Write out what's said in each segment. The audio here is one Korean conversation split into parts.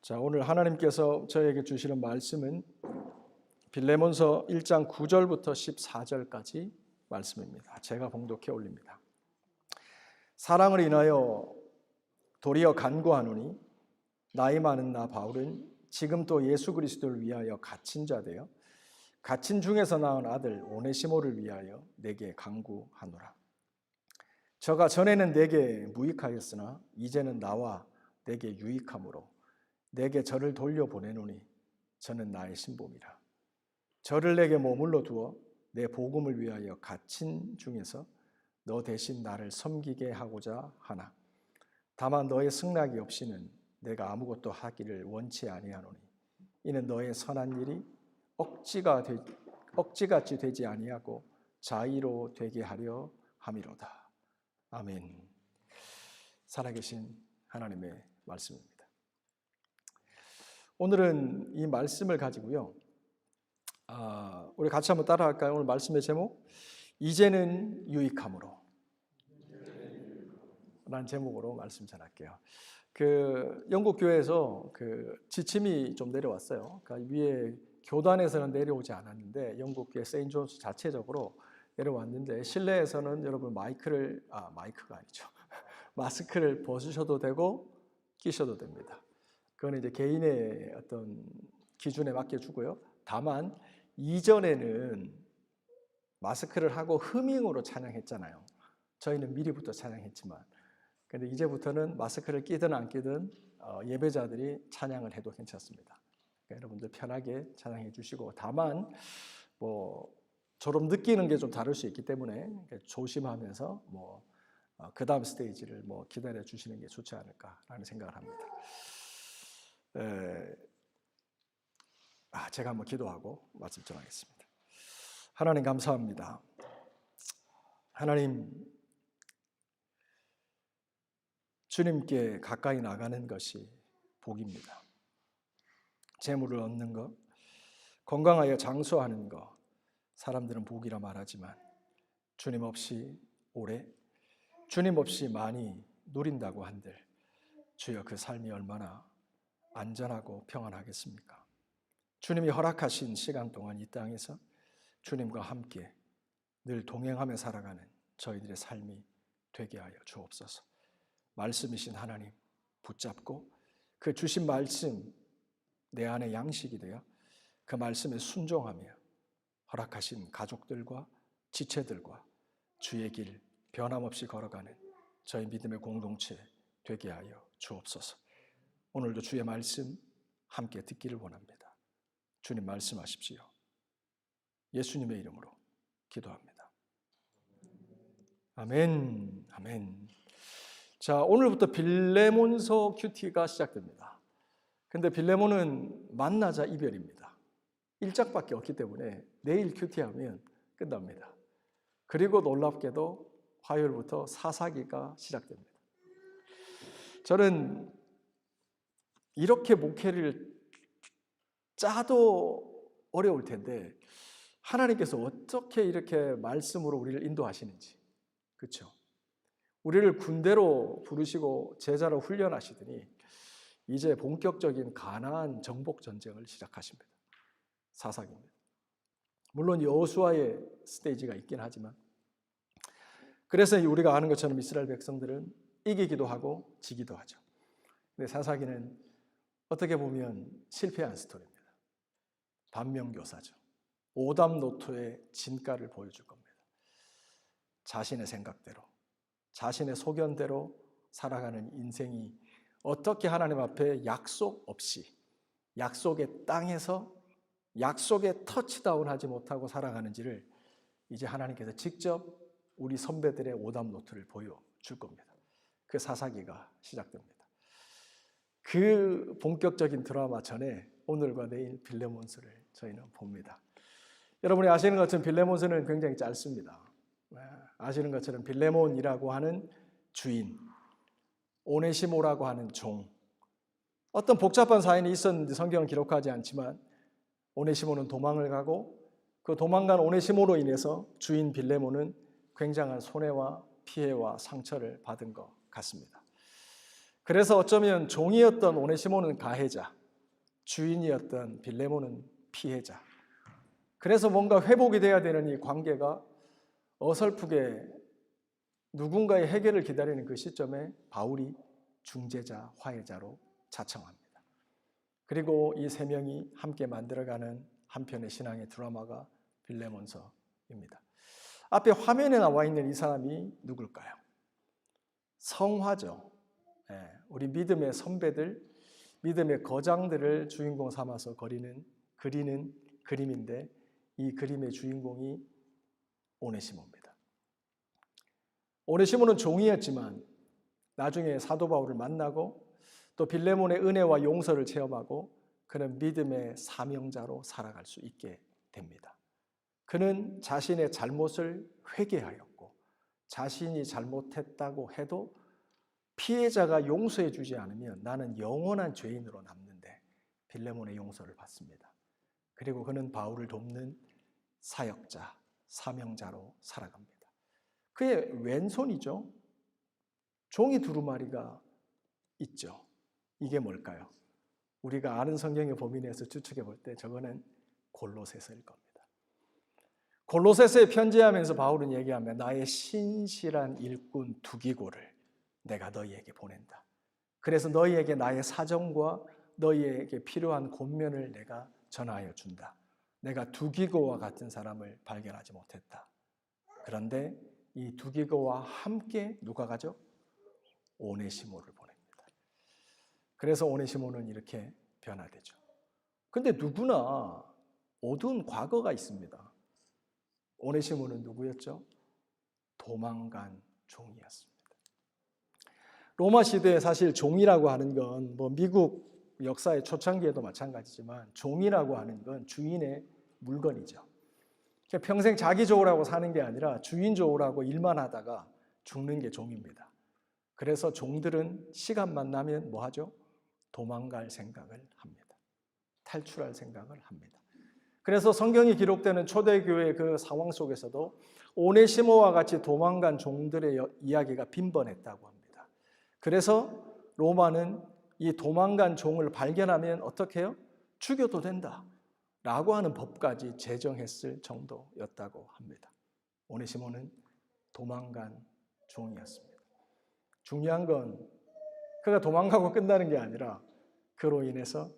자, 오늘 하나님께서 저에게 주시는 말씀은 빌레몬서 1장 9절부터 14절까지 말씀입니다. 제가 봉독해 올립니다. 사랑을 인하여 도리어 간구하노니 나이 많은 나 바울은 지금 또 예수 그리스도를 위하여 갇힌 자 되어 갇힌 중에서 낳은 아들 오네시모를 위하여 내게 간구하노라. 저가 전에는 내게 무익하였으나 이제는 나와 내게 유익함으로 내게 저를 돌려보내노니 저는 나의 신복이라. 저를 내게 머물러 두어 내 복음을 위하여 갇힌 중에서 너 대신 나를 섬기게 하고자 하나. 다만 너의 승낙이 없이는 내가 아무것도 하기를 원치 아니하노니 이는 너의 선한 일이 억지같이 되지 아니하고 자의로 되게 하려 함이로다. 아멘. 살아계신 하나님의 말씀입니다. 오늘은 이 말씀을 가지고요. 우리 같이 한번 따라할까요? 오늘 말씀의 제목, 이제는 유익함으로 라는 제목으로 말씀 전할게요. 영국 교회에서 지침이 좀 내려왔어요. 그러니까 위에 교단에서는 내려오지 않았는데 영국 교회 세인트 존스 자체적으로 내려왔는데 실내에서는 여러분 마이크가 아니죠. 마스크를 벗으셔도 되고 끼셔도 됩니다. 그건 이제 개인의 어떤 기준에 맡겨주고요. 다만 이전에는 마스크를 하고 흐밍으로 찬양했잖아요. 저희는 미리부터 찬양했지만, 근데 이제부터는 마스크를 끼든 안 끼든 예배자들이 찬양을 해도 괜찮습니다. 그러니까 여러분들 편하게 찬양해 주시고, 다만 저럼 느끼는 게 좀 다를 수 있기 때문에 조심하면서 그 다음 스테이지를 기다려 주시는 게 좋지 않을까라는 생각을 합니다. 제가 한번 기도하고 말씀 전하겠습니다. 하나님 감사합니다. 하나님, 주님께 가까이 나가는 것이 복입니다. 재물을 얻는 것, 건강하여 장수하는 것, 사람들은 복이라 말하지만 주님 없이 오래, 주님 없이 많이 누린다고 한들 주여 그 삶이 얼마나 안전하고 평안하겠습니까? 주님이 허락하신 시간 동안 이 땅에서 주님과 함께 늘 동행하며 살아가는 저희들의 삶이 되게 하여 주옵소서. 말씀이신 하나님 붙잡고 그 주신 말씀 내 안에 양식이 되어 그 말씀에 순종하며 허락하신 가족들과 지체들과 주의 길 변함없이 걸어가는 저희 믿음의 공동체 되게 하여 주옵소서. 오늘도 주의 말씀 함께 듣기를 원합니다. 주님 말씀하십시오. 예수님의 이름으로 기도합니다. 아멘. 아멘. 자, 오늘부터 빌레몬서 큐티가 시작됩니다. 근데 빌레몬은 만나자 이별입니다. 1장밖에 없기 때문에 내일 큐티하면 끝납니다. 그리고 놀랍게도 화요일부터 사사기가 시작됩니다. 저는 이렇게 목회를 짜도 어려울 텐데 하나님께서 어떻게 이렇게 말씀으로 우리를 인도하시는지, 그렇죠? 우리를 군대로 부르시고 제자로 훈련하시더니 이제 본격적인 가나안 정복 전쟁을 시작하십니다. 사사기입니다. 물론 여호수아의 스테이지가 있긴 하지만, 그래서 우리가 아는 것처럼 이스라엘 백성들은 이기기도 하고 지기도 하죠. 근데 사사기는 어떻게 보면 실패한 스토리입니다. 반면교사죠. 오답노트의 진가를 보여줄 겁니다. 자신의 생각대로, 자신의 소견대로 살아가는 인생이 어떻게 하나님 앞에 약속 없이 약속의 땅에서 약속에 터치다운하지 못하고 살아가는지를 이제 하나님께서 직접 우리 선배들의 오답노트를 보여줄 겁니다. 그 사사기가 시작됩니다. 그 본격적인 드라마 전에 오늘과 내일 빌레몬서를 저희는 봅니다. 여러분이 아시는 것처럼 빌레몬서는 굉장히 짧습니다. 아시는 것처럼 빌레몬이라고 하는 주인, 오네시모라고 하는 종, 어떤 복잡한 사연이 있었는지 성경은 기록하지 않지만 오네시모는 도망을 가고 그 도망간 오네시모로 인해서 주인 빌레몬은 굉장한 손해와 피해와 상처를 받은 것 같습니다. 그래서 어쩌면 종이었던 오네시모는 가해자, 주인이었던 빌레몬은 피해자. 그래서 뭔가 회복이 돼야 되는 이 관계가 어설프게 누군가의 해결을 기다리는 그 시점에 바울이 중재자, 화해자로 자청합니다. 그리고 이 세 명이 함께 만들어가는 한편의 신앙의 드라마가 빌레몬서입니다. 앞에 화면에 나와 있는 이 사람이 누굴까요? 성화죠. 우리 믿음의 선배들, 믿음의 거장들을 주인공 삼아서 그리는 그림인데 이 그림의 주인공이 오네시모입니다. 오네시모는 종이었지만 나중에 사도 바울을 만나고 또 빌레몬의 은혜와 용서를 체험하고 그는 믿음의 사명자로 살아갈 수 있게 됩니다. 그는 자신의 잘못을 회개하였고 자신이 잘못했다고 해도 피해자가 용서해 주지 않으면 나는 영원한 죄인으로 남는데 빌레몬의 용서를 받습니다. 그리고 그는 바울을 돕는 사역자, 사명자로 살아갑니다. 그의 왼손이죠. 종이 두루마리가 있죠. 이게 뭘까요? 우리가 아는 성경의 범위내에서 추측해 볼 때 저거는 골로새서일 겁니다. 골로새서에 편지하면서 바울은 얘기합니다. 나의 신실한 일꾼 두기고를 내가 너희에게 보낸다. 그래서 너희에게 나의 사정과 너희에게 필요한 권면을 내가 전하여 준다. 내가 두기고와 같은 사람을 발견하지 못했다. 그런데 이 두기고와 함께 누가 가죠? 오네시모를 보냅니다. 그래서 오네시모는 이렇게 변화되죠. 근데 누구나 어두운 과거가 있습니다. 오네시모는 누구였죠? 도망간 종이었습니다. 로마 시대에 사실 종이라고 하는 건 뭐 미국 역사의 초창기에도 마찬가지지만 종이라고 하는 건 주인의 물건이죠. 평생 자기 좋으라고 사는 게 아니라 주인 좋으라고 일만 하다가 죽는 게 종입니다. 그래서 종들은 시간만 나면 뭐 하죠? 도망갈 생각을 합니다. 탈출할 생각을 합니다. 그래서 성경이 기록되는 초대교회의 그 상황 속에서도 오네시모와 같이 도망간 종들의 이야기가 빈번했다고 합니다. 그래서 로마는 이 도망간 종을 발견하면 어떻게 해요? 죽여도 된다 라고 하는 법까지 제정했을 정도였다고 합니다. 오네시모는 도망간 종이었습니다. 중요한 건 그가 도망가고 끝나는 게 아니라 그로 인해서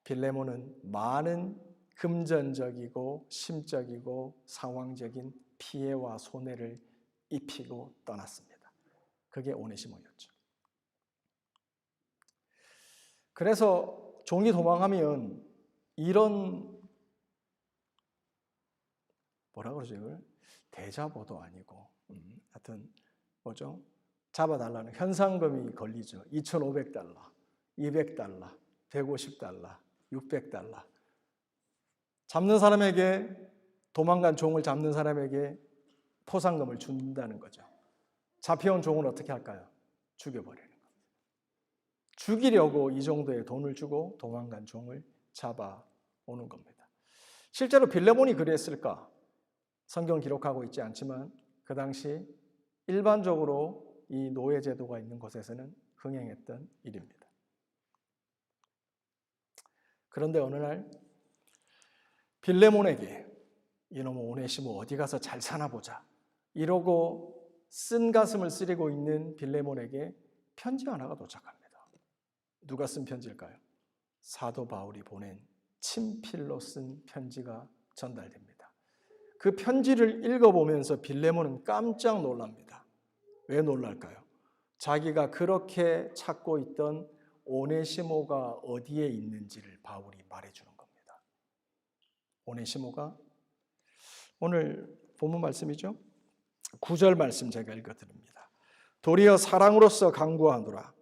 빌레몬은 많은 금전적이고 심적이고 상황적인 피해와 손해를 입히고 떠났습니다. 그게 오네시모였죠. 그래서 종이 도망하면 이런 뭐라 그러죠 이걸? 대자보도 아니고 하여튼 뭐죠? 잡아달라는 현상금이 걸리죠. 2,500달러, 200달러, 150달러, 600달러. 잡는 사람에게 도망간 종을 잡는 사람에게 포상금을 준다는 거죠. 잡혀온 종을 어떻게 할까요? 죽여버리는 겁니다. 죽이려고 이 정도의 돈을 주고 도망간 종을 잡아오는 겁니다. 실제로 빌레몬이 그랬을까? 성경 기록하고 있지 않지만 그 당시 일반적으로 이 노예 제도가 있는 곳에서는 흥행했던 일입니다. 그런데 어느 날 빌레몬에게 이놈의 오네시모 어디 가서 잘 사나 보자 이러고 쓴 가슴을 쓰리고 있는 빌레몬에게 편지 하나가 도착합니다. 누가 쓴 편지일까요? 사도 바울이 보낸 친필로 쓴 편지가 전달됩니다. 그 편지를 읽어보면서 빌레몬은 깜짝 놀랍니다. 왜 놀랄까요? 자기가 그렇게 찾고 있던 오네시모가 어디에 있는지를 바울이 말해주는 겁니다. 오네시모가 오늘 본문 말씀이죠. 9절 말씀 제가 읽어드립니다. 도리어 사랑으로서 강구하노라.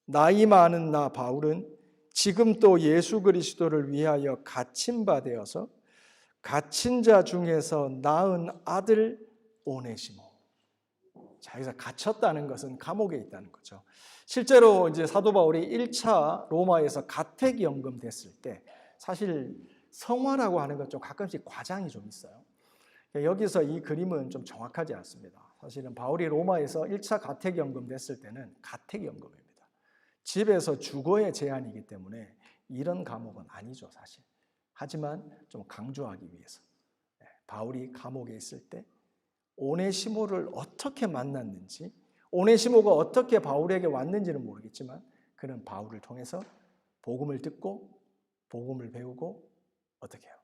나이 많은 나 바울은 지금 또 예수 그리스도를 위하여 갇힌 바 되어서 갇힌 자 중에서 낳은 아들 오네시모. 자, 여기서 갇혔다는 것은 감옥에 있다는 거죠. 실제로 이제 사도 바울이 1차 로마에서 가택연금 됐을 때 사실 성화라고 하는 것 좀 가끔씩 과장이 좀 있어요. 여기서 이 그림은 좀 정확하지 않습니다. 사실은 바울이 로마에서 1차 가택연금 됐을 때는 가택연금입니다. 집에서 주거의 제한이기 때문에 이런 감옥은 아니죠, 사실. 하지만 좀 강조하기 위해서 바울이 감옥에 있을 때 오네시모를 어떻게 만났는지, 오네시모가 어떻게 바울에게 왔는지는 모르겠지만 그는 바울을 통해서 복음을 듣고 복음을 배우고 어떻게 해요?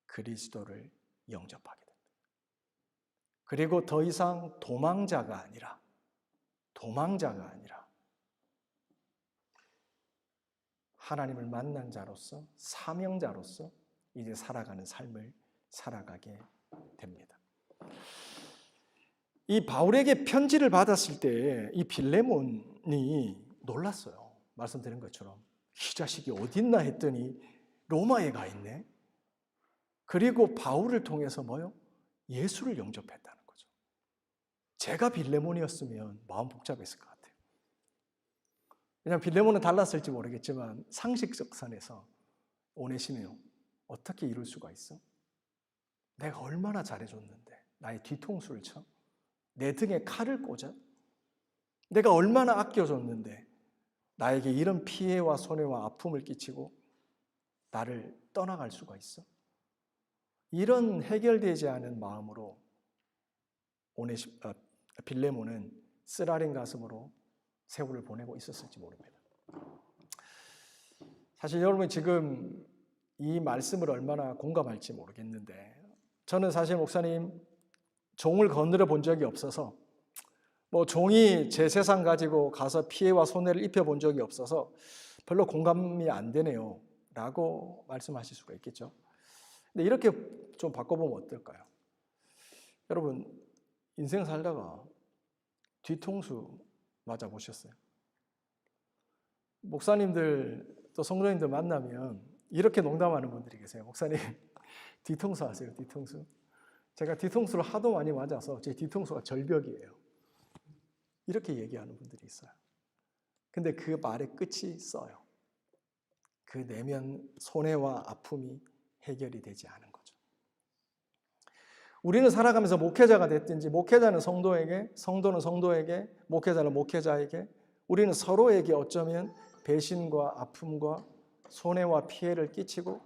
그리스도를 영접하게 됩니다. 그리고 더 이상 도망자가 아니라 하나님을 만난 자로서, 사명자로서 이제 살아가는 삶을 살아가게 됩니다. 이 바울에게 편지를 받았을 때 이 빌레몬이 놀랐어요. 말씀드린 것처럼 이 자식이 어딨나 했더니 로마에 가 있네. 그리고 바울을 통해서 뭐요? 예수를 영접했다는 거죠. 제가 빌레몬이었으면 마음 복잡했을 것 같아요. 왜냐하면 빌레몬은 달랐을지 모르겠지만 상식적 선에서 오네시모 어떻게 이룰 수가 있어? 내가 얼마나 잘해줬는데 나의 뒤통수를 쳐? 내 등에 칼을 꽂아? 내가 얼마나 아껴줬는데 나에게 이런 피해와 손해와 아픔을 끼치고 나를 떠나갈 수가 있어? 이런 해결되지 않은 마음으로 빌레몬은 쓰라린 가슴으로 세월을 보내고 있었을지 모릅니다. 사실 여러분 지금 이 말씀을 얼마나 공감할지 모르겠는데 저는 사실 목사님 종을 건드려 본 적이 없어서 종이 제 세상 가지고 가서 피해와 손해를 입혀본 적이 없어서 별로 공감이 안 되네요 라고 말씀하실 수가 있겠죠. 근데 이렇게 좀 바꿔보면 어떨까요? 여러분 인생 살다가 뒤통수 맞아보셨어요? 목사님들 또 성도님들 만나면 이렇게 농담하는 분들이 계세요. 목사님 뒤통수 아세요? 뒤통수? 제가 뒤통수를 하도 많이 맞아서 제 뒤통수가 절벽이에요. 이렇게 얘기하는 분들이 있어요. 근데 그 말의 끝이 써요. 그 내면 손해와 아픔이 해결이 되지 않은 거죠. 우리는 살아가면서 목회자가 됐든지 목회자는 성도에게, 성도는 성도에게, 목회자는 목회자에게 우리는 서로에게 어쩌면 배신과 아픔과 손해와 피해를 끼치고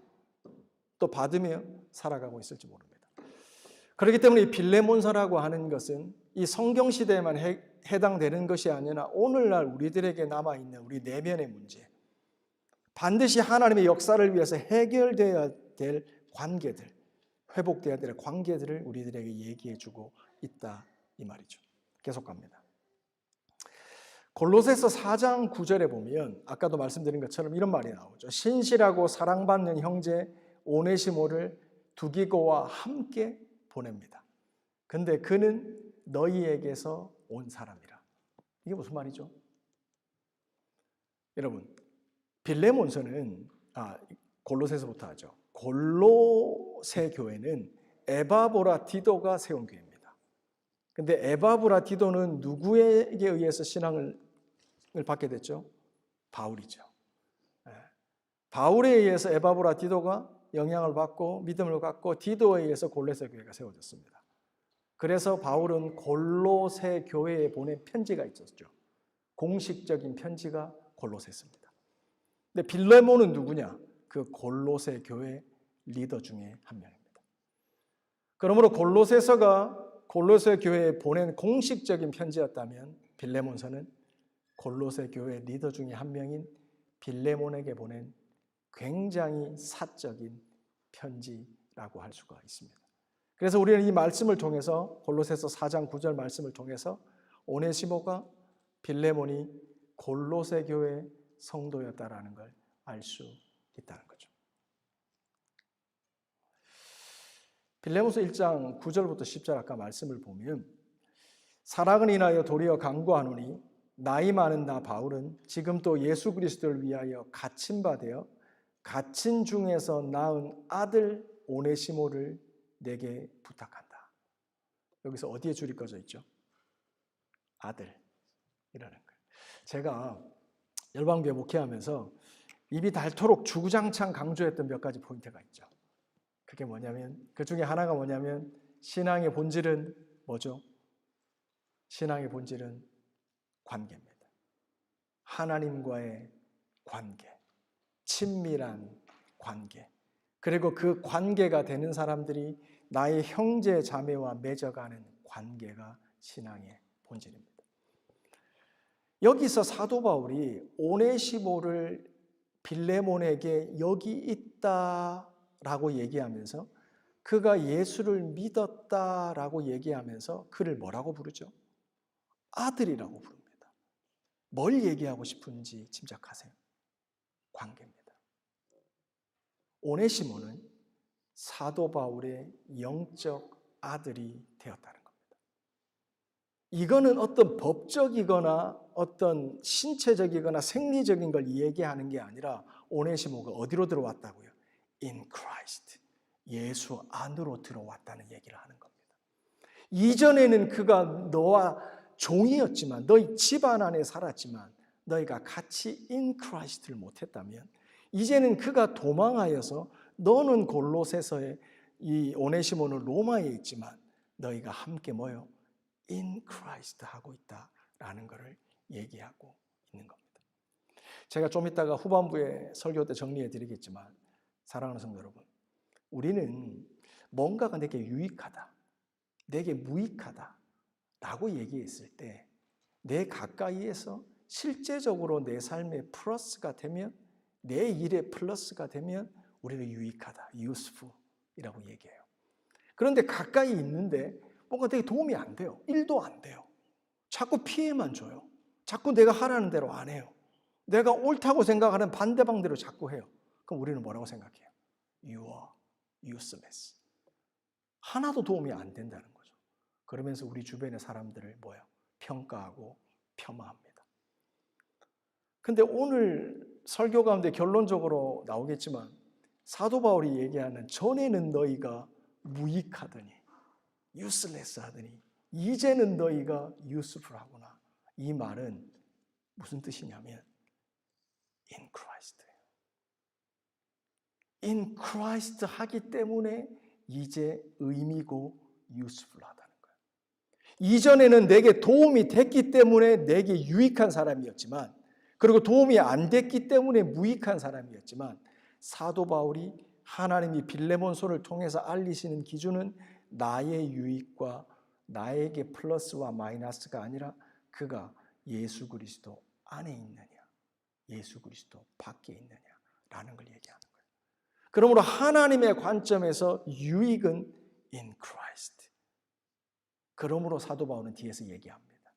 또 받으며 살아가고 있을지 모릅니다. 그렇기 때문에 이 빌레몬서라고 하는 것은 이 성경 시대에만 해당되는 것이 아니라 오늘날 우리들에게 남아있는 우리 내면의 문제, 반드시 하나님의 역사를 위해서 해결되어야 될 관계들, 회복되어야 될 관계들을 우리들에게 얘기해주고 있다 이 말이죠. 계속 갑니다. 골로새서 4장 9절에 보면 아까도 말씀드린 것처럼 이런 말이 나오죠. 신실하고 사랑받는 형제 오네시모를 두기고와 함께 보냅니다. 근데 그는 너희에게서 온 사람이라. 이게 무슨 말이죠? 여러분 빌레몬서는 골로새서부터 하죠. 골로새 교회는 에바브라 디도가 세운 교회입니다. 근데 에바브라 디도는 누구에게 의해서 신앙을 받게 됐죠? 바울이죠. 바울에 의해서 에바브라 디도가 영향을 받고 믿음을 갖고 디도에 의해서 골로새 교회가 세워졌습니다. 그래서 바울은 골로새 교회에 보낸 편지가 있었죠. 공식적인 편지가 골로새서입니다. 근데 빌레몬은 누구냐? 그 골로새 교회 리더 중에 한 명입니다. 그러므로 골로새서가 골로새 교회에 보낸 공식적인 편지였다면 빌레몬서는 골로새 교회 리더 중에 한 명인 빌레몬에게 보낸 굉장히 사적인 편지라고 할 수가 있습니다. 그래서 우리는 이 말씀을 통해서 골로새서 4장 9절 말씀을 통해서 오네시모가 빌레몬이 골로새 교회 성도였다라는 걸 알 수 있다는 거죠. 빌레몬서 1장 9절부터 10절 아까 말씀을 보면 사랑을 인하여 도리어 간구하노니 나이 많은 나 바울은 지금 또 예수 그리스도를 위하여 갇힌 바 되어 갇힌 중에서 낳은 아들 오네시모를 내게 부탁한다. 여기서 어디에 줄이 꺼져 있죠? 아들이라는 거예요. 제가 열방교회 목회하면서 입이 닳도록 주구장창 강조했던 몇 가지 포인트가 있죠. 그게 뭐냐면 그 중에 하나가 뭐냐면 신앙의 본질은 뭐죠? 신앙의 본질은 관계입니다. 하나님과의 관계, 친밀한 관계, 그리고 그 관계가 되는 사람들이 나의 형제 자매와 맺어가는 관계가 신앙의 본질입니다. 여기서 사도 바울이 오네시모를 빌레몬에게 여기 있다라고 얘기하면서 그가 예수를 믿었다라고 얘기하면서 그를 뭐라고 부르죠? 아들이라고 부릅니다. 뭘 얘기하고 싶은지 짐작하세요? 관계입니다. 오네시모는 사도 바울의 영적 아들이 되었다는 겁니다. 이거는 어떤 법적이거나 어떤 신체적이거나 생리적인 걸 얘기하는 게 아니라 오네시모가 어디로 들어왔다고요? In Christ. 예수 안으로 들어왔다는 얘기를 하는 겁니다. 이전에는 그가 너와 종이었지만, 너희 집안 안에 살았지만 너희가 같이 in Christ를 못했다면 이제는 그가 도망하여서 너는 골로새서에 이 오네시모는 로마에 있지만 너희가 함께 모여 in Christ 하고 있다라는 것을 얘기하고 있는 겁니다. 제가 좀 이따가 후반부에 설교 때 정리해 드리겠지만 사랑하는 성도 여러분, 우리는 뭔가가 내게 유익하다, 내게 무익하다 라고 얘기했을 때 내 가까이에서 실제적으로 내 삶에 플러스가 되면, 내 일에 플러스가 되면 우리는 유익하다, useful이라고 얘기해요. 그런데 가까이 있는데 뭔가 되게 도움이 안 돼요. 일도 안 돼요. 자꾸 피해만 줘요. 자꾸 내가 하라는 대로 안 해요. 내가 옳다고 생각하는 반대방대로 자꾸 해요. 그럼 우리는 뭐라고 생각해요? You are useless. 하나도 도움이 안 된다는 거죠. 그러면서 우리 주변의 사람들을 평가하고 폄하합니다. 근데 오늘 설교 가운데 결론적으로 나오겠지만 사도 바울이 얘기하는 전에는 너희가 무익하더니, useless 하더니 이제는 너희가 useful 하구나. 이 말은 무슨 뜻이냐면 in Christ. in Christ 하기 때문에 이제 의미고 useful 하다는 거예요. 이전에는 내게 도움이 됐기 때문에 내게 유익한 사람이었지만, 그리고 도움이 안 됐기 때문에 무익한 사람이었지만, 사도 바울이 하나님이 빌레몬서를 통해서 알리시는 기준은 나의 유익과 나에게 플러스와 마이너스가 아니라 그가 예수 그리스도 안에 있느냐, 예수 그리스도 밖에 있느냐라는 걸 얘기하는 거예요. 그러므로 하나님의 관점에서 유익은 in Christ. 그러므로 사도 바울은 뒤에서 얘기합니다.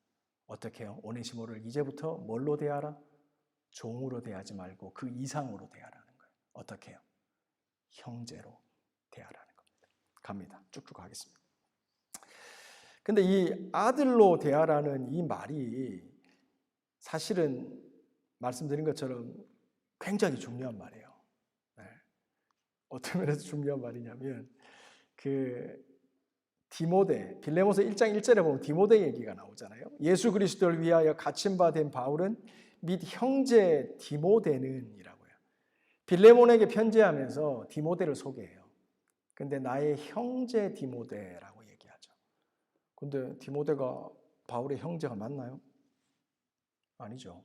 어떻게 해요? 오네시모를 이제부터 뭘로 대하라? 종으로 대하지 말고 그 이상으로 대하라는 거예요. 어떻게 해요? 형제로 대하라는 겁니다. 갑니다. 쭉쭉 가겠습니다. 근데 이 아들로 대하라는 이 말이 사실은 말씀드린 것처럼 굉장히 중요한 말이에요. 네. 어떤 면에서 중요한 말이냐면 디모데, 빌레몬서 1장 1절에 보면 디모데 얘기가 나오잖아요. 예수 그리스도를 위하여 갇힌 바 된 바울은 및 형제 디모데는 이라고요. 빌레몬에게 편지하면서 디모데를 소개해요. 근데 나의 형제 디모데라고 얘기하죠. 근데 디모데가 바울의 형제가 맞나요? 아니죠.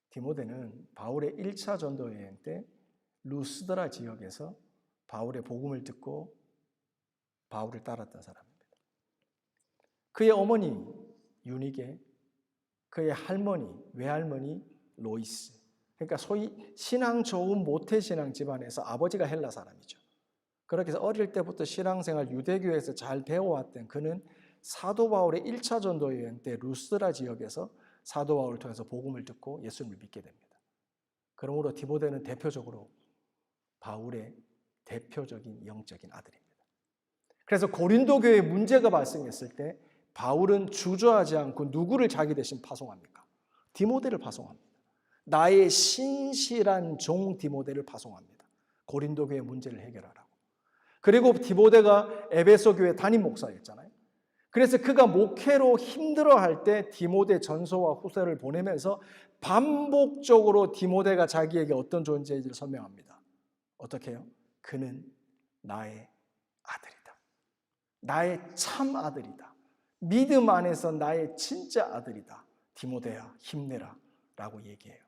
디모데는 바울의 1차 전도 여행 때 루스드라 지역에서 바울의 복음을 듣고 바울을 따랐던 사람입니다. 그의 어머니 유니게, 그의 할머니, 외할머니 로이스. 그러니까 소위 신앙 좋은 모태신앙 집안에서 아버지가 헬라 사람이죠. 그렇게 해서 어릴 때부터 신앙생활 유대교에서 잘 배워왔던 그는 사도 바울의 1차 전도 여행 때 루스드라 지역에서 사도 바울을 통해서 복음을 듣고 예수님을 믿게 됩니다. 그러므로 디모데는 대표적으로 바울의 대표적인 영적인 아들입니다. 그래서 고린도 교회에 문제가 발생했을 때 바울은 주저하지 않고 누구를 자기 대신 파송합니까? 디모데를 파송합니다. 나의 신실한 종 디모데를 파송합니다. 고린도 교회 문제를 해결하라고. 그리고 디모데가 에베소 교회 담임 목사였잖아요. 그래서 그가 목회로 힘들어할 때 디모데 전서와 후서를 보내면서 반복적으로 디모데가 자기에게 어떤 존재인지를 설명합니다. 어떻게 해요? 그는 나의 아들이다. 나의 참 아들이다. 믿음 안에서 나의 진짜 아들이다. 디모데야, 힘내라. 라고 얘기해요.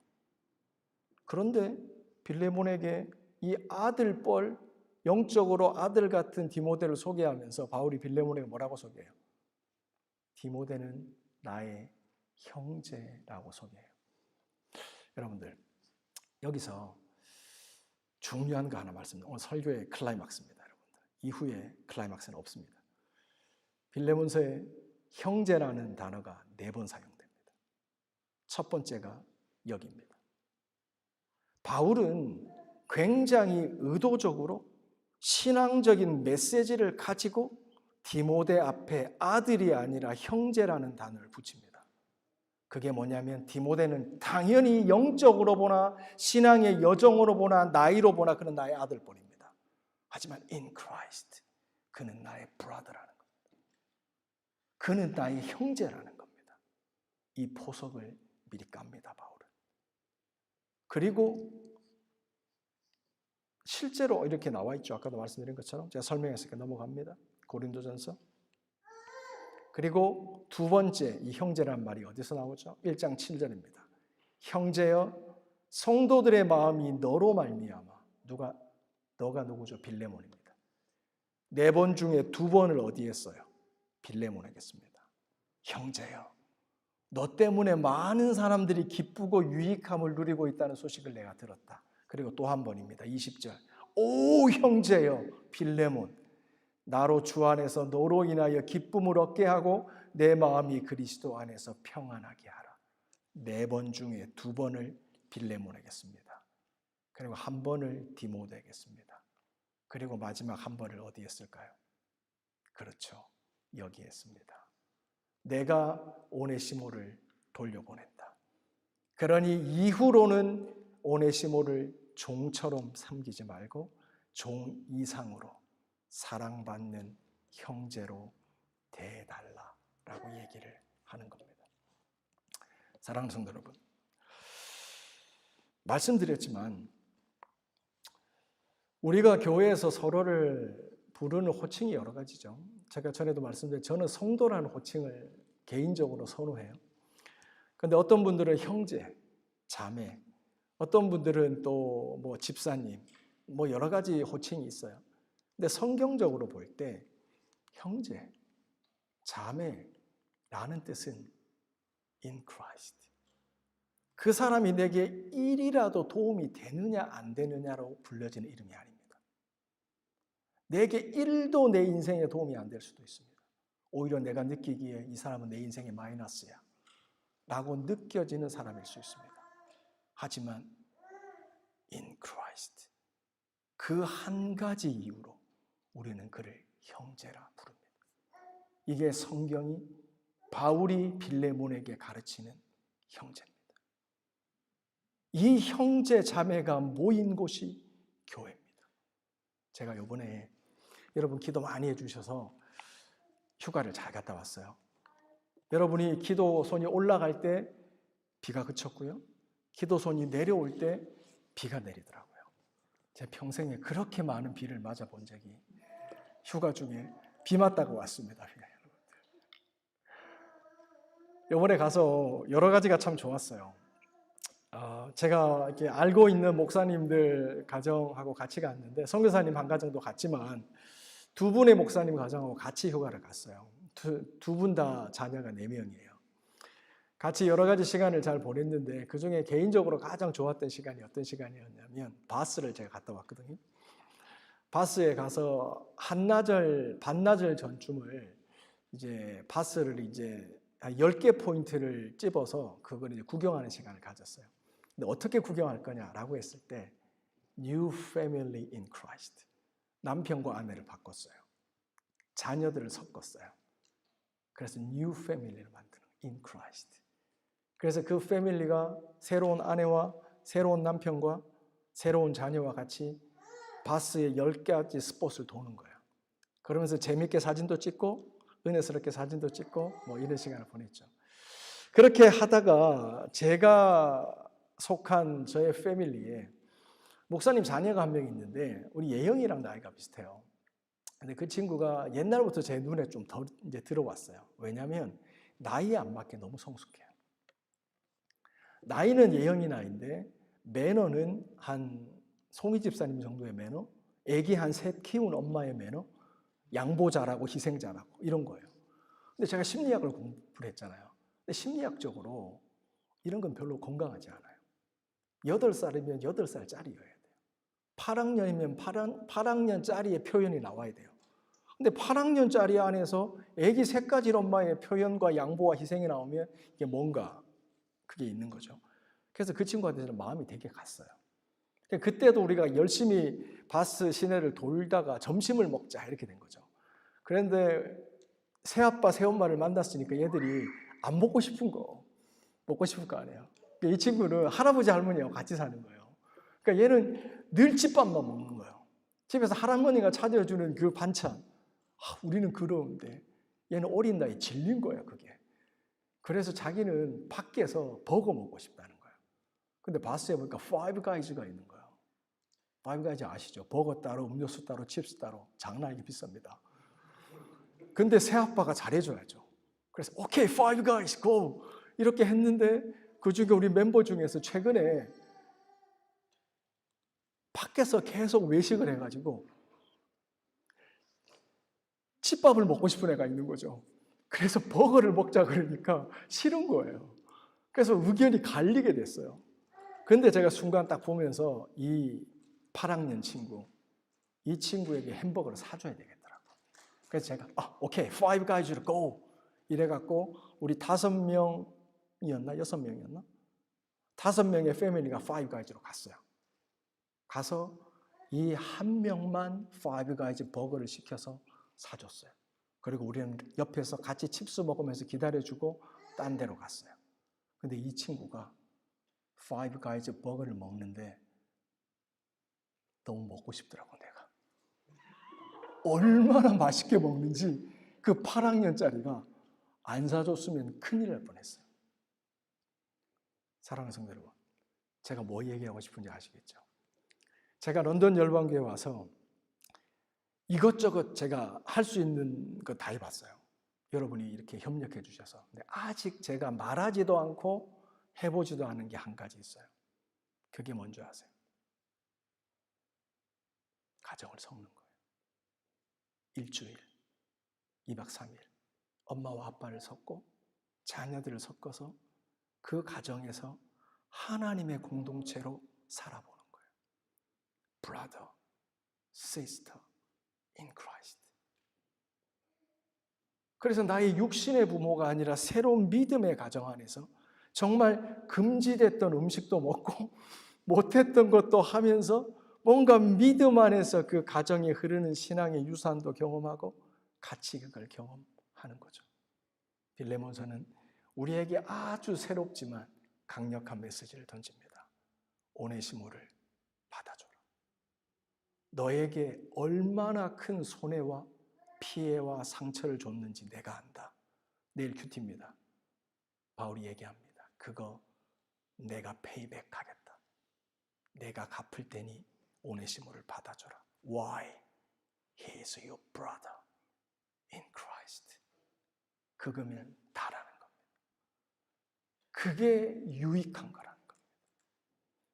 그런데 빌레몬에게 이 아들뻘, 영적으로 아들 같은 디모데를 소개하면서 바울이 빌레몬에게 뭐라고 소개해요? 디모데는 나의 형제라고 소개해요. 여러분들, 여기서 중요한 거 하나 말씀드립니다. 오늘 설교의 클라이막스입니다. 여러분들, 이후에 클라이막스는 없습니다. 빌레몬서에 형제라는 단어가 4번 사용됩니다. 첫 번째가 여기입니다. 바울은 굉장히 의도적으로 신앙적인 메시지를 가지고 디모데 앞에 아들이 아니라 형제라는 단어를 붙입니다. 그게 뭐냐면 디모데는 당연히 영적으로 보나 신앙의 여정으로 보나 나이로 보나 그는 나의 아들뻘입니다. 하지만 in Christ 그는 나의 brother라는 겁니다. 그는 나의 형제라는 겁니다. 이 포석을 미리 깝니다, 바울은. 그리고 실제로 이렇게 나와 있죠. 아까도 말씀드린 것처럼 제가 설명했으니까 넘어갑니다. 고린도전서. 그리고 두 번째 이 형제란 말이 어디서 나오죠? 1장 7절입니다. 형제여 성도들의 마음이 너로 말미암아 너가 누구죠? 빌레몬입니다. 4번 중에 2번을 어디에 써요? 빌레몬에게 씁니다. 형제여 너 때문에 많은 사람들이 기쁘고 유익함을 누리고 있다는 소식을 내가 들었다. 그리고 또 한 번입니다. 20절. 오 형제여 빌레몬 나로 주 안에서 너로 인하여 기쁨을 얻게 하고 내 마음이 그리스도 안에서 평안하게 하라. 4번 중에 2번을 빌레몬에게 씁니다. 그리고 1번을 디모데에게 씁니다. 그리고 마지막 1번을 어디에 쓸까요? 그렇죠. 여기에 씁니다. 내가 오네시모를 돌려보낸다. 그러니 이후로는 오네시모를 종처럼 삼기지 말고 종 이상으로 사랑받는 형제로 대해달라라고 얘기를 하는 겁니다. 사랑하는 성도 여러분, 말씀드렸지만 우리가 교회에서 서로를 부르는 호칭이 여러 가지죠. 제가 전에도 말씀드린 저는 성도라는 호칭을 개인적으로 선호해요. 그런데 어떤 분들은 형제, 자매, 어떤 분들은 또 뭐 집사님, 뭐 여러 가지 호칭이 있어요. 근데 성경적으로 볼 때 형제, 자매라는 뜻은 in Christ. 그 사람이 내게 1이라도 도움이 되느냐 안 되느냐로 불려지는 이름이 아닙니다. 내게 1도 내 인생에 도움이 안 될 수도 있습니다. 오히려 내가 느끼기에 이 사람은 내 인생의 마이너스야 라고 느껴지는 사람일 수 있습니다. 하지만 in Christ 그 한 가지 이유로 우리는 그를 형제라 부릅니다. 이게 성경이 바울이 빌레몬에게 가르치는 형제입니다. 이 형제 자매가 모인 곳이 교회입니다. 제가 이번에 여러분 기도 많이 해주셔서 휴가를 잘 갔다 왔어요. 여러분이 기도 손이 올라갈 때 비가 그쳤고요. 기도 손이 내려올 때 비가 내리더라고요. 제 평생에 그렇게 많은 비를 맞아본 적이 휴가 중에 비 맞다고 왔습니다. 이번에 가서 여러 가지가 참 좋았어요. 제가 이렇게 알고 있는 목사님들 가정하고 같이 갔는데 선교사님 한 가정도 갔지만 2분의 목사님 가정하고 같이 휴가를 갔어요. 두 분 다 자녀가 4명이에요. 같이 여러 가지 시간을 잘 보냈는데 그중에 개인적으로 가장 좋았던 시간이 어떤 시간이었냐면 바스를 제가 갔다 왔거든요. 바스에 가서 반나절 전쯤을 이제 바스를 이제 10개 포인트를 찝어서 그걸 이제 구경하는 시간을 가졌어요. 근데 어떻게 구경할 거냐라고 했을 때 New Family in Christ. 남편과 아내를 바꿨어요. 자녀들을 섞었어요. 그래서 New Family를 만드는 in Christ. 그래서 그 패밀리가 새로운 아내와 새로운 남편과 새로운 자녀와 같이 바스의 10가지 스폿을 도는 거예요. 그러면서 재밌게 사진도 찍고 은혜스럽게 사진도 찍고 뭐 이런 시간을 보냈죠. 그렇게 하다가 제가 속한 저의 패밀리에 목사님 자녀가 한 명 있는데 우리 예영이랑 나이가 비슷해요. 근데 그 친구가 옛날부터 제 눈에 좀 더 이제 들어왔어요. 왜냐하면 나이에 안 맞게 너무 성숙해요. 나이는 예형이 나이인데 매너는 한 송이 집사님 정도의 매너, 애기 한 셋 키운 엄마의 매너, 양보 잘하고 희생 잘하고 이런 거예요. 근데 제가 심리학을 공부를 했잖아요. 근데 심리학적으로 이런 건 별로 건강하지 않아요. 8살이면 8살짜리여야 돼요. 8학년이면 8학년짜리의 표현이 나와야 돼요. 근데 8학년짜리 안에서 애기 셋 가지 엄마의 표현과 양보와 희생이 나오면 이게 뭔가 그게 있는 거죠. 그래서 그 친구한테는 마음이 되게 갔어요. 그때도 우리가 열심히 바스 시내를 돌다가 점심을 먹자 이렇게 된 거죠. 그런데 새아빠 새엄마를 만났으니까 얘들이 안 먹고 싶은 거 먹고 싶을 거 아니에요. 이 친구는 할아버지 할머니하고 같이 사는 거예요. 그러니까 얘는 늘 집밥만 먹는 거예요. 집에서 할아버니가 차려주는 그 반찬, 우리는 그러운데 얘는 어린 나이에 질린 거예요, 그게. 그래서 자기는 밖에서 버거 먹고 싶다는 거예요. 근데 바스에 보니까 파이브 가이즈가 있는 거예요. 파이브 가이즈 아시죠? 버거 따로, 음료수 따로, 칩스 따로. 장난 아니게 비쌉니다. 근데 새아빠가 잘해줘야죠. 그래서 오케이, 파이브 가이즈 고! 이렇게 했는데 그 중에 우리 멤버 중에서 최근에 밖에서 계속 외식을 해가지고 칩밥을 먹고 싶은 애가 있는 거죠. 그래서 버거를 먹자 그러니까 싫은 거예요. 그래서 의견이 갈리게 됐어요. 근데 제가 순간 딱 보면서 이 8학년 친구, 이 친구에게 햄버거를 사줘야 되겠더라고요. 그래서 제가 오케이, 파이브 가이즈로 고! 이래갖고 우리 5명이었나? 6명이었나? 5명의 패밀리가 파이브 가이즈로 갔어요. 가서 이 한 명만 파이브 가이즈 버거를 시켜서 사줬어요. 그리고 우리는 옆에서 같이 칩스 먹으면서 기다려주고 딴 데로 갔어요. 근데 이 친구가 파이브 가이즈 버거를 먹는데 너무 먹고 싶더라고, 내가. 얼마나 맛있게 먹는지 그 8학년짜리가 안 사줬으면 큰일 날 뻔했어요. 사랑하는 성도 여러분, 제가 뭐 얘기하고 싶은지 아시겠죠? 제가 런던 열방교회 와서 이것저것 제가 할 수 있는 거 다 해봤어요. 여러분이 이렇게 협력해 주셔서. 근데 아직 제가 말하지도 않고 해보지도 않은 게 한 가지 있어요. 그게 뭔지 아세요? 가정을 섞는 거예요. 일주일, 2박 3일 엄마와 아빠를 섞고 자녀들을 섞어서 그 가정에서 하나님의 공동체로 살아보는 거예요. Brother, sister in Christ. 그래서 나의 육신의 부모가 아니라 새로운 믿음의 가정 안에서 정말 금지됐던 음식도 먹고 못했던 것도 하면서 뭔가 믿음 안에서 그 가정에 흐르는 신앙의 유산도 경험하고 같이 그걸 경험하는 거죠. 빌레몬서는 우리에게 아주 새롭지만 강력한 메시지를 던집니다. 오네시모를 받아줘라. 너에게 얼마나 큰 손해와 피해와 상처를 줬는지 내가 안다. 내일 큐티입니다. 바울이 얘기합니다. 그거 내가 페이백하겠다. 내가 갚을 테니 오네시모를 받아줘라. Why? He is your brother in Christ. 그거면 다라는 겁니다. 그게 유익한 거라는 겁니다.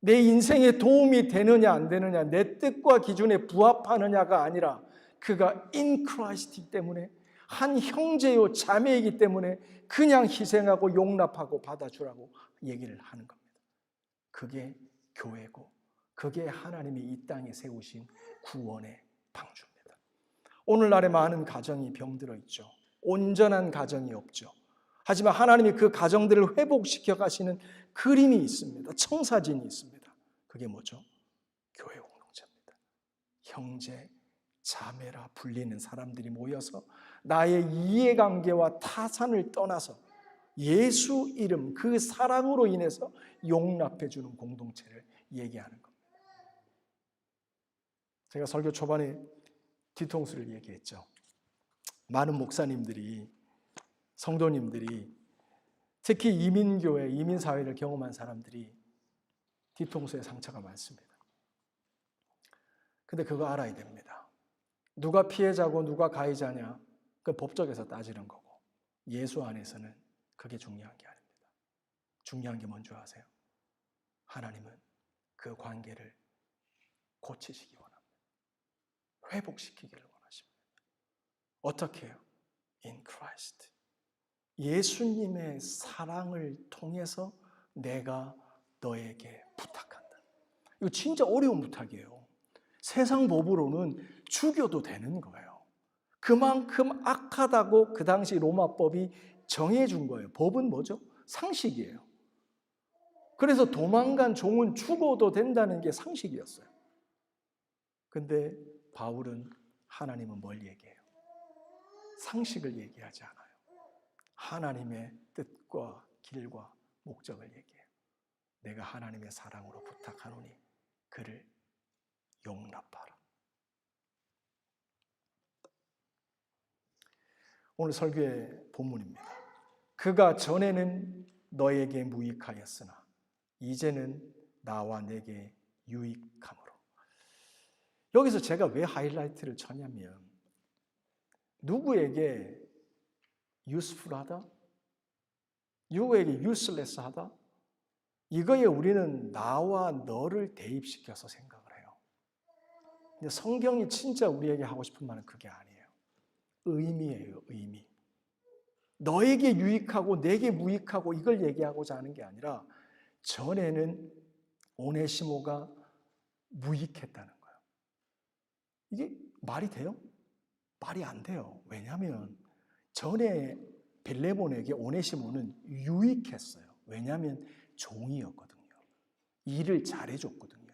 내 인생에 도움이 되느냐 안 되느냐, 내 뜻과 기준에 부합하느냐가 아니라 그가 in Christ이기 때문에 한 형제요 자매이기 때문에 그냥 희생하고 용납하고 받아주라고 얘기를 하는 겁니다. 그게 교회고 그게 하나님이 이 땅에 세우신 구원의 방주입니다. 오늘날의 많은 가정이 병들어 있죠. 온전한 가정이 없죠. 하지만 하나님이 그 가정들을 회복시켜 가시는 그림이 있습니다. 청사진이 있습니다. 그게 뭐죠? 교회 공동체입니다. 형제, 자매라 불리는 사람들이 모여서 나의 이해관계와 타산을 떠나서 예수 이름, 그 사랑으로 인해서 용납해 주는 공동체를 얘기하는 겁니다. 제가 설교 초반에 뒤통수를 얘기했죠. 많은 목사님들이, 성도님들이, 특히 이민교회, 이민사회를 경험한 사람들이 뒤통수에 상처가 많습니다. 근데 그거 알아야 됩니다. 누가 피해자고 누가 가해자냐, 그 법적에서 따지는 거고 예수 안에서는 그게 중요한 게 아닙니다. 중요한 게 뭔지 아세요? 하나님은 그 관계를 고치시기 원합니다. 회복시키기를 원하십니다. 어떻게 해요? In Christ. 예수님의 사랑을 통해서 내가 너에게 부탁한다. 이거 진짜 어려운 부탁이에요. 세상 법으로는 죽여도 되는 거예요. 그만큼 악하다고 그 당시 로마법이 정해준 거예요. 법은 뭐죠? 상식이에요. 그래서 도망간 종은 죽어도 된다는 게 상식이었어요. 근데 바울은 하나님은 뭘 얘기해요? 상식을 얘기하지 않아요. 하나님의 뜻과 길과 목적을 얘기해요. 내가 하나님의 사랑으로 부탁하노니 그를 용납하라. 오늘 설교의 본문입니다. 그가 전에는 너에게 무익하였으나 이제는 나와 내게 유익함으로. 여기서 제가 왜 하이라이트를 쳤냐면 누구에게 useful하다? 누구에게 useless하다? 이거에 우리는 나와 너를 대입시켜서 생각을 해요. 근데 성경이 진짜 우리에게 하고 싶은 말은 그게 아니에요. 의미예요, 의미. 너에게 유익하고 내게 무익하고 이걸 얘기하고자 하는 게 아니라 전에는 오네시모가 무익했다는 거예요. 이게 말이 돼요? 말이 안 돼요. 왜냐하면 전에 빌레몬에게 오네시모는 유익했어요. 왜냐하면 종이었거든요. 일을 잘해줬거든요.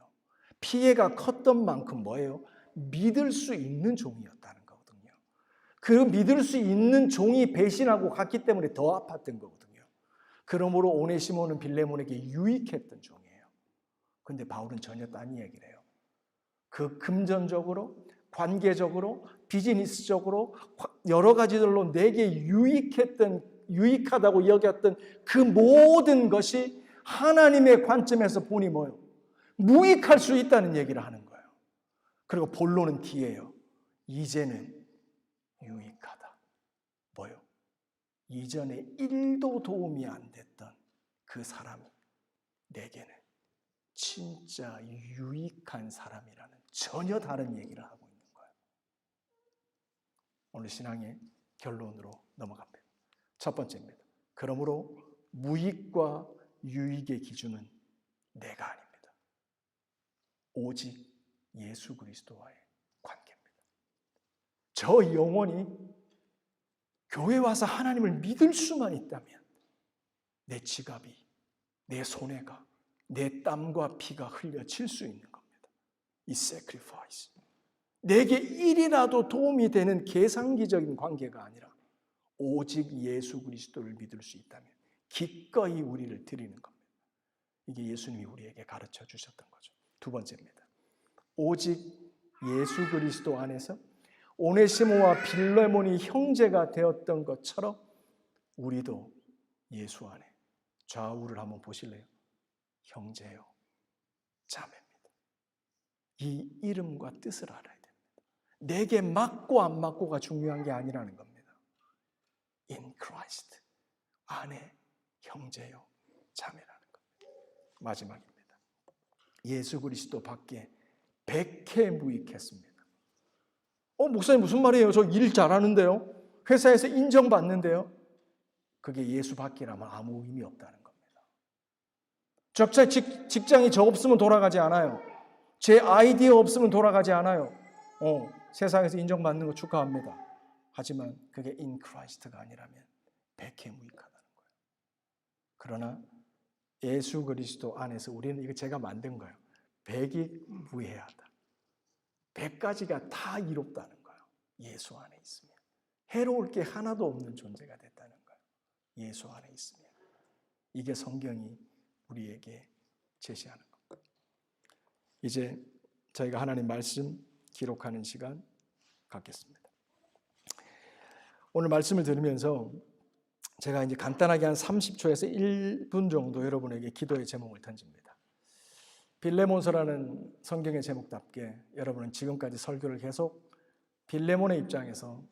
피해가 컸던 만큼 뭐예요? 믿을 수 있는 종이었다는 거거든요. 그 믿을 수 있는 종이 배신하고 갔기 때문에 더 아팠던 거거든요. 그러므로 오네시모는 빌레몬에게 유익했던 종이에요. 그런데 바울은 전혀 딴 얘기를 해요. 그 금전적으로, 관계적으로, 비즈니스적으로 여러 가지들로 내게 유익하다고 여겼던 그 모든 것이 하나님의 관점에서 보니 뭐예요? 무익할 수 있다는 얘기를 하는 거예요. 그리고 본론은 뒤에요. 이제는 유익하다. 뭐요? 이전에 1도 도움이 안 됐던 그 사람이 내게는 진짜 유익한 사람이라는 전혀 다른 얘기를 하고 있는 거예요. 오늘 신앙의 결론으로 넘어갑니다. 첫 번째입니다. 그러므로 무익과 유익의 기준은 내가 아닙니다. 오직 예수 그리스도와의 관계입니다. 저 영혼이 교회 와서 하나님을 믿을 수만 있다면 내 지갑이, 내 손해가, 내 땀과 피가 흘려질 수 있는 겁니다. 이 sacrifice. 내게 1이라도 도움이 되는 계산기적인 관계가 아니라 오직 예수 그리스도를 믿을 수 있다면 기꺼이 우리를 드리는 겁니다. 이게 예수님이 우리에게 가르쳐 주셨던 거죠. 두 번째입니다. 오직 예수 그리스도 안에서 오네시모와 빌레몬이 형제가 되었던 것처럼 우리도 예수 안에 좌우를 한번 보실래요? 형제요, 자매입니다. 이 이름과 뜻을 알아야 됩니다. 내게 맞고 안 맞고가 중요한 게 아니라는 겁니다. In Christ, 안에 형제요, 자매라는 겁니다. 마지막입니다. 예수 그리스도 밖에 백해 무익했습니다. 목사님 무슨 말이에요? 저 일 잘하는데요? 회사에서 인정받는데요? 그게 예수 밖이라면 아무 의미 없다는 겁니다. 직장이 저 없으면 돌아가지 않아요. 제 아이디어 없으면 돌아가지 않아요. 세상에서 인정받는 거 축하합니다. 하지만 그게 in Christ가 아니라면 백해 무익하다는 거예요. 그러나 예수 그리스도 안에서 우리는 이거 제가 만든 거예요. 백이 무해하다. 100가지가 다 이롭다는 거예요. 예수 안에 있으면. 해로울 게 하나도 없는 존재가 됐다는 거예요. 예수 안에 있으면. 이게 성경이 우리에게 제시하는 겁니다. 이제 저희가 하나님 말씀 기록하는 시간 갖겠습니다. 오늘 말씀을 들으면서 제가 이제 간단하게 한 30초에서 1분 정도 여러분에게 기도의 제목을 던집니다. 빌레몬서라는 성경의 제목답게 여러분은 지금까지 설교를 계속 빌레몬의 입장에서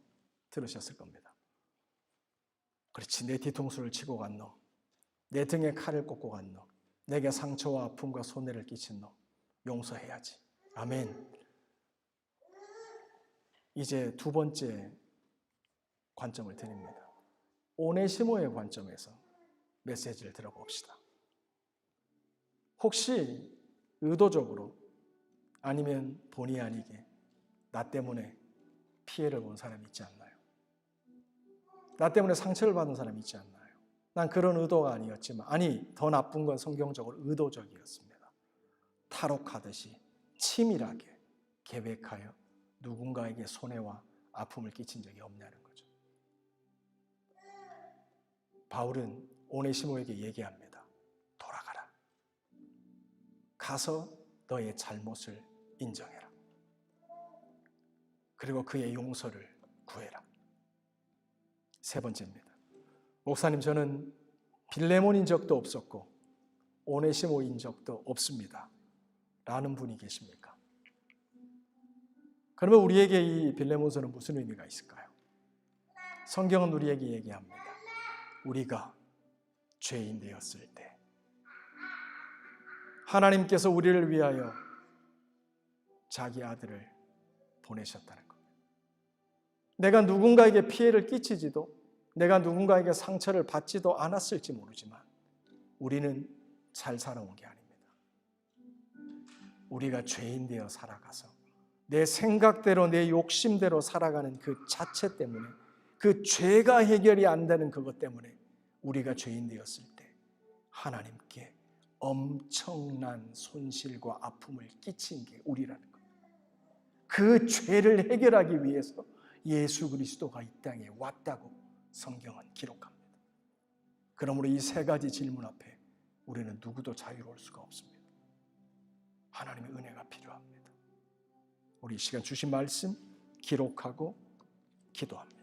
들으셨을 겁니다. 그렇지, 내 뒤통수를 치고 간 놈, 내 등에 칼을 꽂고 간 놈, 내게 상처와 아픔과 손해를 끼친 너 용서해야지. 아멘. 이제 두 번째 관점을 드립니다. 오네시모의 관점에서 메시지를 들어봅시다. 혹시 의도적으로 아니면 본의 아니게 나 때문에 피해를 본 사람이 있지 않나요? 나 때문에 상처를 받은 사람이 있지 않나요? 난 그런 의도가 아니었지만, 아니, 더 나쁜 건 성경적으로 의도적이었습니다. 탈옥하듯이 치밀하게 계획하여 누군가에게 손해와 아픔을 끼친 적이 없냐는 거죠. 바울은 오네시모에게 얘기합니다. 돌아가라. 가서 너의 잘못을 인정해라. 그리고 그의 용서를 구해라. 세 번째입니다. 목사님, 저는 빌레몬인 적도 없었고 오네시모인 적도 없습니다. 라는 분이 계십니까? 그러면 우리에게 이 빌레몬서는 무슨 의미가 있을까요? 성경은 우리에게 얘기합니다. 우리가 죄인 되었을 때 하나님께서 우리를 위하여 자기 아들을 보내셨다는 겁니다. 내가 누군가에게 피해를 끼치지도, 내가 누군가에게 상처를 받지도 않았을지 모르지만 우리는 잘 살아온 게 아닙니다. 우리가 죄인 되어 살아가서 내 생각대로, 내 욕심대로 살아가는 그 자체 때문에, 그 죄가 해결이 안 되는 그것 때문에 우리가 죄인 되었을 때 하나님께 엄청난 손실과 아픔을 끼친 게 우리라는 거예요. 그 죄를 해결하기 위해서 예수 그리스도가 이 땅에 왔다고 성경은 기록합니다. 그러므로 이 세 가지 질문 앞에 우리는 누구도 자유로울 수가 없습니다. 하나님의 은혜가 필요합니다. 우리 이 시간 주신 말씀 기록하고 기도합니다.